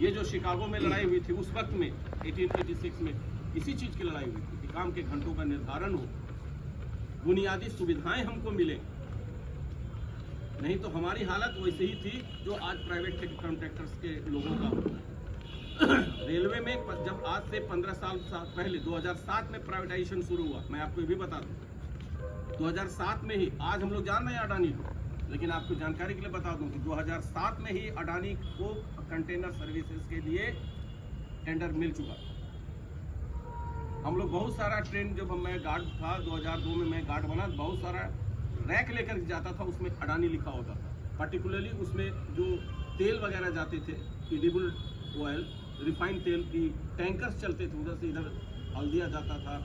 ये जो शिकागो में लड़ाई हुई थी उस वक्त में 1886 में इसी चीज़ की लड़ाई हुई थी कि काम के घंटों का निर्धारण हो, बुनियादी सुविधाएं हमको मिले, नहीं तो हमारी हालत वैसे ही थी जो आज प्राइवेट कॉन्ट्रैक्टर्स के लोगों का होता है। रेलवे में जब आज से 15 साल पहले 2007 में प्राइवेटाइजेशन शुरू हुआ, मैं आपको ये भी बता दूं 2007 में ही, आज हम लोग जान रहे हैं अडानी को, लेकिन आपको जानकारी के लिए बता दूं कि 2007 में ही अडानी को कंटेनर सर्विसेज के लिए टेंडर मिल चुका। हम लोग बहुत सारा ट्रेन, जब मैं गार्ड था 2002 में मैं गार्ड बना, बहुत सारा रैक लेकर जाता था, उसमें अडानी लिखा होता था। पर्टिकुलरली उसमें जो तेल वगैरह जाते थे, एडिबल ऑयल, रिफाइंड तेल की टैंकर्स चलते थे, उधर से इधर हल्दिया जाता था,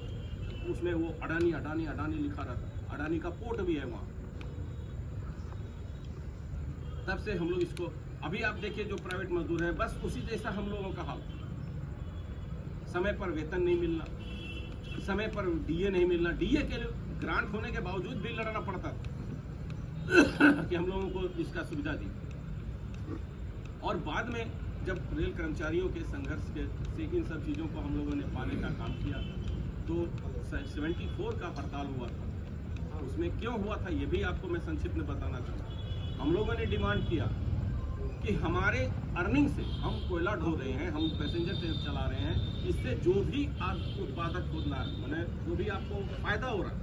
उसमें वो अडानी अडानी अडानी लिखा रहता। अडानी का पोर्ट भी है वहाँ। तब से हम लोग इसको, अभी आप देखिए जो प्राइवेट मजदूर हैं, बस उसी जैसा हम लोगों का हाल। समय पर वेतन नहीं मिलना, समय पर डीए नहीं मिलना, डीए के लिए ग्रांट होने के बावजूद भी लड़ना पड़ता था कि हम लोगों को इसका सुविधा दी। और बाद में जब रेल कर्मचारियों के संघर्ष के से इन सब चीज़ों को हम लोगों ने पाने का काम किया, तो 74 का हड़ताल हुआ था। उसमें क्यों हुआ था ये भी आपको मैं संक्षिप्त में बताना चाहूँगा। हम लोगों ने डिमांड किया कि हमारे अर्निंग से, हम कोयला ढो रहे हैं, हम पैसेंजर ट्रेन चला रहे हैं, इससे जो भी आप उत्पादक होना है, मैंने जो भी आपको फायदा हो रहा है,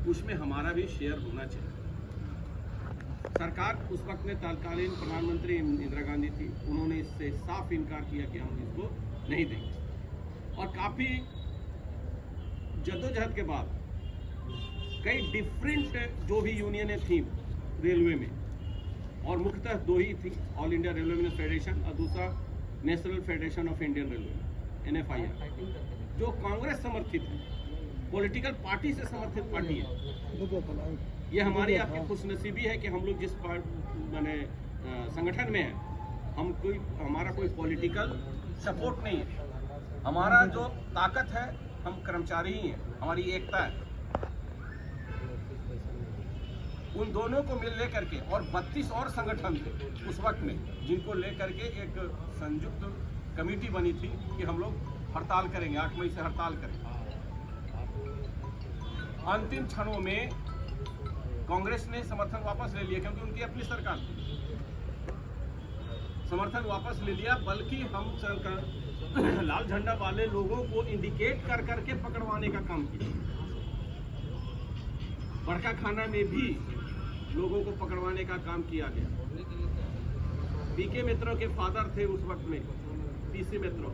उसमें हमारा भी शेयर होना चाहिए। सरकार उस वक्त में तत्कालीन प्रधानमंत्री इंदिरा गांधी थी, उन्होंने इससे साफ इनकार किया कि हम इसको नहीं देंगे। और काफ़ी जद्दोजहद के बाद कई डिफरेंट जो भी यूनियनें थी रेलवे में, और मुख्यतः दो ही थी, ऑल इंडिया रेलवे फेडरेशन और दूसरा national federation of Indian railway NFIR, जो कांग्रेस समर्थित है, पॉलिटिकल पार्टी से समर्थित पार्टी है। ये हमारी आपकी खुशनसीबी है कि हम लोग जिस संगठन में हैं, हमारा कोई पॉलिटिकल सपोर्ट नहीं है। हमारा जो ताकत है, हम कर्मचारी ही हैं, हमारी एकता है। उन दोनों को मिल लेकर के, और 32 और संगठन थे उस वक्त में, जिनको लेकर के एक संयुक्त कमेटी बनी थी कि हम लोग हड़ताल करेंगे, 8 मई से हड़ताल करेंगे। अंतिम क्षणों में कांग्रेस ने समर्थन वापस ले लिया, क्योंकि उनकी अपनी सरकार थी। समर्थन वापस ले लिया, बल्कि हम लाल झंडा वाले लोगों को इंडिकेट कर करके पकड़वाने का काम किया। बड़का खाना में भी लोगों को पकड़वाने का काम किया गया। पीके मित्रों के फादर थे उस वक्त में, पीसी मित्रों,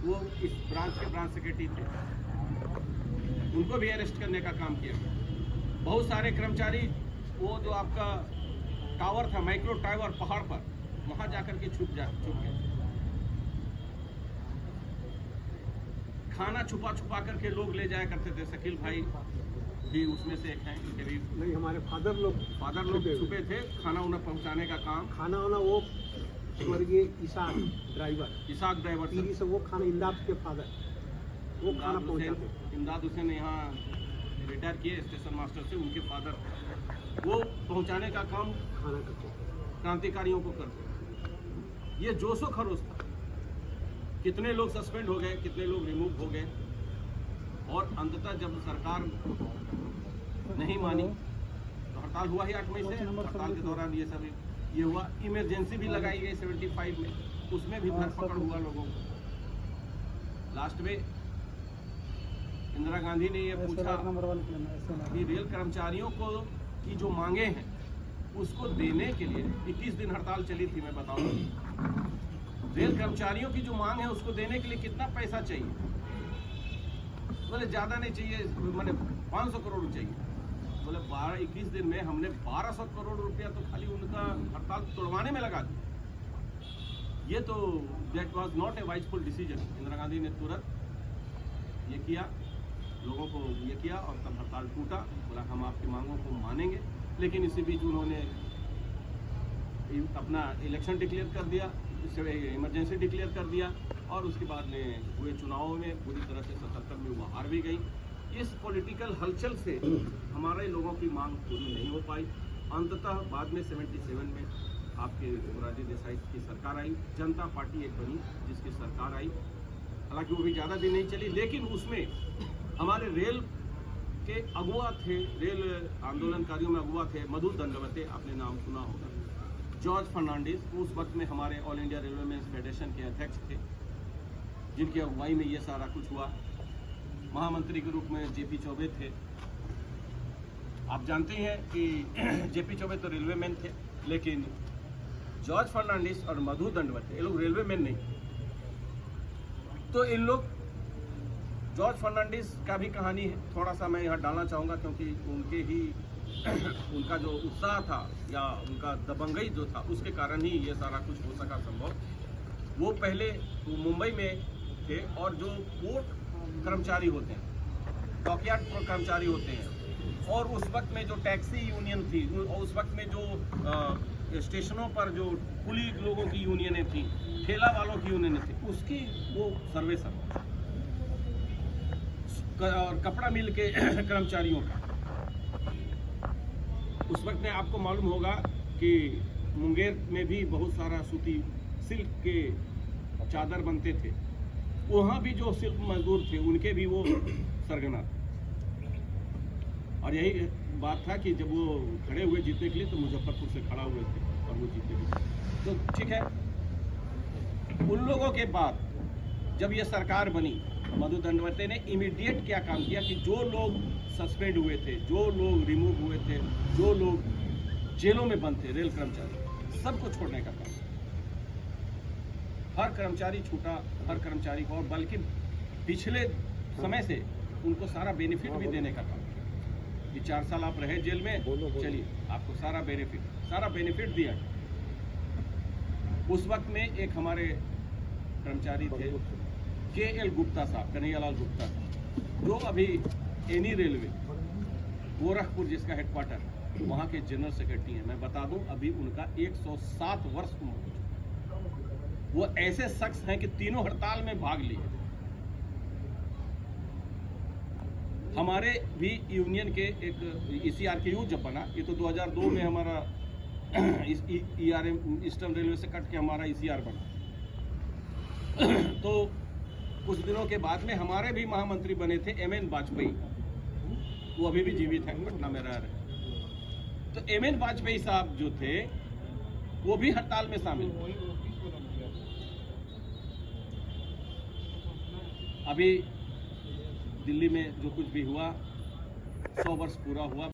वो इस ब्रांच के ब्रांच सेक्रेटरी थे, उनको भी अरेस्ट करने का काम किया गया। बहुत सारे कर्मचारी, वो जो आपका टावर था, माइक्रो टावर पहाड़ पर, वहां जाकर के छुप गए। खाना छुपा छुपा करके लोग ले जाया करते थे। शकील भाई भी उसमें से एक हैं, करीब नहीं, हमारे फादर लोग छुपे थे, खाना उन्हें पहुंचाने का काम। खाना वाना वो स्वर्गीय इसाक ड्राइवर पीरी से, वो खाना इमदाद के फादर, वो खाना पहुंचाते। इमदाद हुसैन यहाँ रिटायर किए स्टेशन मास्टर से, उनके फादर, वो पहुंचाने का काम खाना करते, क्रांतिकारियों को करते। ये जोशो खरोश था। कितने लोग सस्पेंड हो गए, कितने लोग रिमूव हो गए, और अंततः जब सरकार नहीं मानी तो हड़ताल हुआ ही 8 मई से। हड़ताल के दौरान ये सब ये हुआ। इमरजेंसी भी लगाई गई 75 में, उसमें भी धरपकड़ हुआ लोगों को। लास्ट में इंदिरा गांधी ने ये पूछा कि रेल कर्मचारियों को की जो मांगे हैं उसको देने के लिए 21 दिन हड़ताल चली थी। मैं बताऊंगा, रेल कर्मचारियों की जो मांग है उसको देने के लिए कितना पैसा चाहिए। बोले ज़्यादा नहीं चाहिए, मैंने 500 करोड़ चाहिए। बोले 21 दिन में हमने 1200 करोड़ रुपया तो खाली उनका हड़ताल तोड़वाने में लगा दिया। ये तो that was not a wiseful decision. Indira Gandhi ने तुरंत ये किया, लोगों को ये किया, और तब हड़ताल टूटा। बोला हम आपकी मांगों को मानेंगे। लेकिन इसी बीच उन्होंने अपना इलेक्शन डिक्लेयर कर दिया, इमरजेंसी डिक्लेयर कर दिया, और उसके बाद में हुए चुनावों में पूरी तरह से 77 में वो हार भी गई। इस पॉलिटिकल हलचल से हमारे लोगों की मांग पूरी नहीं हो पाई। अंततः बाद में 77 में आपके मोरारजी देसाई की सरकार आई, जनता पार्टी एक बनी जिसकी सरकार आई। हालांकि वो भी ज़्यादा दिन नहीं चली, लेकिन उसमें हमारे रेल के अगुआ थे, रेल आंदोलनकारियों में अगुआ थे मधु दंडवते, आपने नाम सुना होगा। जॉर्ज फर्नांडिस उस वक्त में हमारे all India railway man federation के अध्यक्ष थे, जिनकी अगुवाई में ये सारा कुछ हुआ। महामंत्री के रूप में जेपी चौबे थे। आप जानते हैं कि जेपी चौबे तो रेलवे मैन थे, लेकिन जॉर्ज फर्नांडिस और मधु दंडवते ये लोग रेलवे मैन नहीं। तो इन लोग, जॉर्ज फर्नांडिस का भी कहानी है, थोड़ा सा मैं यहाँ डालना चाहूँगा, क्योंकि उनके ही उनका जो उत्साह था या उनका दबंगई जो था, उसके कारण ही ये सारा कुछ हो सका संभव। वो पहले मुंबई में थे, और जो पोर्ट कर्मचारी होते हैं, डॉकयार्ड कर्मचारी होते हैं, और उस वक्त में जो टैक्सी यूनियन थी, और उस वक्त में जो स्टेशनों पर जो कुली लोगों की यूनियनें थी, ठेला वालों की यूनियनें थी, उसकी वो सर्वे सब, और कपड़ा मिल के कर्मचारियों का। उस वक्त में आपको मालूम होगा कि मुंगेर में भी बहुत सारा सूती सिल्क के चादर बनते थे, वहाँ भी जो सिल्क मजदूर थे उनके भी वो सरगना थे। और यही बात था कि जब वो खड़े हुए जीतने के लिए, तो मुजफ्फरपुर से खड़ा हुए थे और वो जीते। तो ठीक है, उन लोगों के बाद जब ये सरकार बनी, मधु दंडवते ने इमीडिएट क्या काम किया कि जो लोग सस्पेंड हुए थे, जो लोग रिमूव हुए थे, जो लोग जेलों में बंद थे, रेल कर्मचारी, सबको छोड़ने का काम। हर कर्मचारी छूटा, हर कर्मचारी को, और बल्कि पिछले समय से उनको सारा बेनिफिट भी देने का काम किया। ये 4 साल आप रहे जेल में, चलिए आपको सारा बेनिफिट दिया। उस वक्त में एक हमारे कर्मचारी थे KL गुप्ता साहब, कन्हैयालाल गुप्ता साहब, जो अभी एनी रेलवे गोरखपुर जिसका हेडक्वार्टर, वहाँ के जनरल सेक्रेटरी हैं। मैं बता दूं, अभी उनका 107 वर्ष उम्र हो चुकी। वो ऐसे शख्स हैं कि तीनों हड़ताल में भाग लिए। हमारे भी यूनियन के एक ECRKU जब बना, ये तो 2002 में हमारा ईस्टर्न रेलवे से कट के हमारा ECR बना। तो कुछ दिनों के बाद में हमारे भी महामंत्री बने थे MN वाजपेयी, वो अभी भी जीवित हैं, पटना में रह रहे। तो MN वाजपेयी साहब जो थे, वो भी हड़ताल में शामिल हुए। अभी दिल्ली में जो कुछ भी हुआ, 100 वर्ष पूरा हुआ।